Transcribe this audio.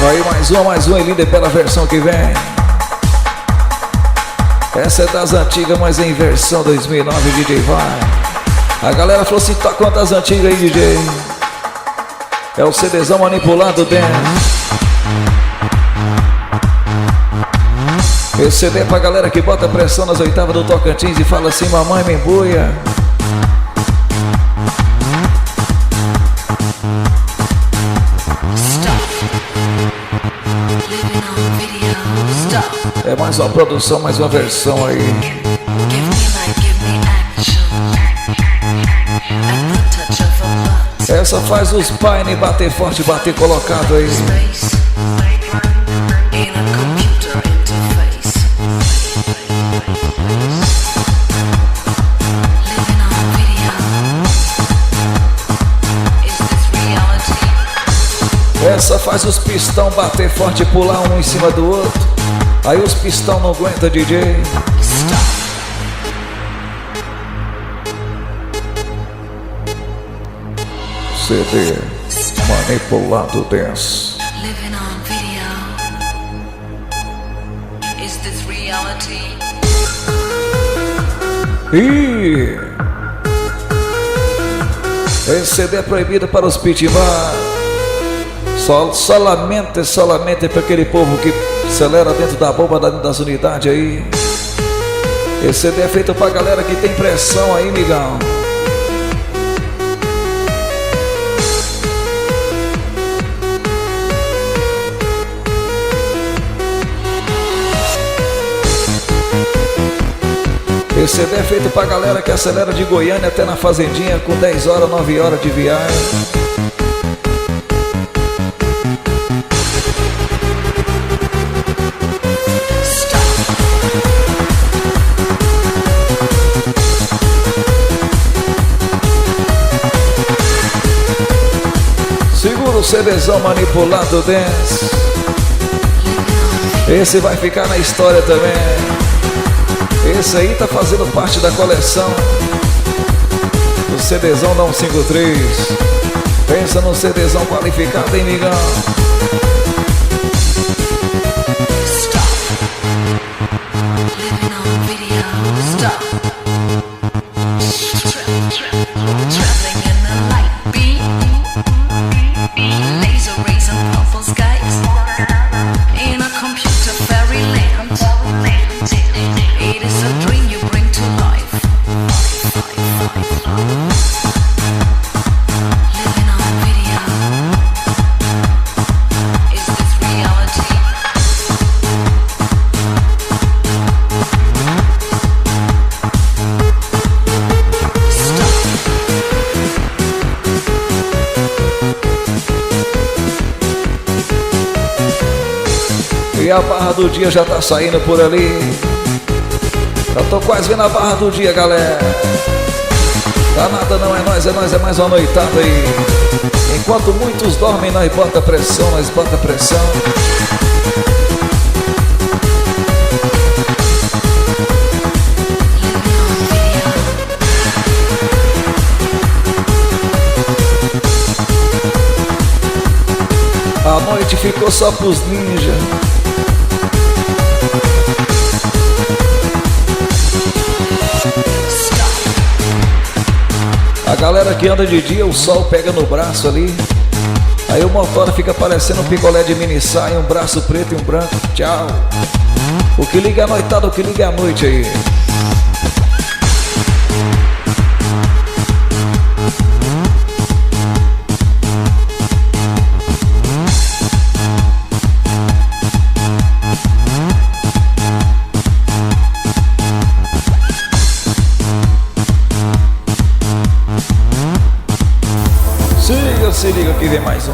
Aí mais uma e linda e bela versão que vem. Essa é das antigas, mas em versão 2009, DJ vai. A galera falou assim, toca uma das antigas aí, DJ. É o CDzão manipulado dance. Esse CD é pra galera que bota pressão nas oitavas do Tocantins e fala assim, mamãe me embuia. É mais uma produção, mais uma versão aí. Essa faz os paine bater forte, bater colocado aí. Essa faz os pistão bater forte e pular um em cima do outro. Aí os pistão não aguentam, DJ. CD manipulado dance. E esse CD é proibido para os pitbar. Solamente para aquele povo que acelera dentro da bomba das unidades aí. Esse CD é feito pra galera que tem pressão aí, migão. Esse CD é feito pra galera que acelera de Goiânia até na fazendinha com 10 horas, 9 horas de viagem. Segura o CDzão manipulado dance. Esse vai ficar na história também. Esse aí tá fazendo parte da coleção do CDzão da 153. Pensa no CDzão qualificado, hein, migão? E a barra do dia já tá saindo por ali. Já tô quase vendo a barra do dia, galera. Tá nada não, é nós, é mais uma noitada aí. Enquanto muitos dormem, nós bota pressão, A noite ficou só pros ninjas. A galera que anda de dia, o sol pega no braço ali. Aí o motor fica parecendo um picolé de mini saia, um braço preto e um branco. Tchau. O que liga a noitada, o que liga a noite aí. Se liga que vem mais um.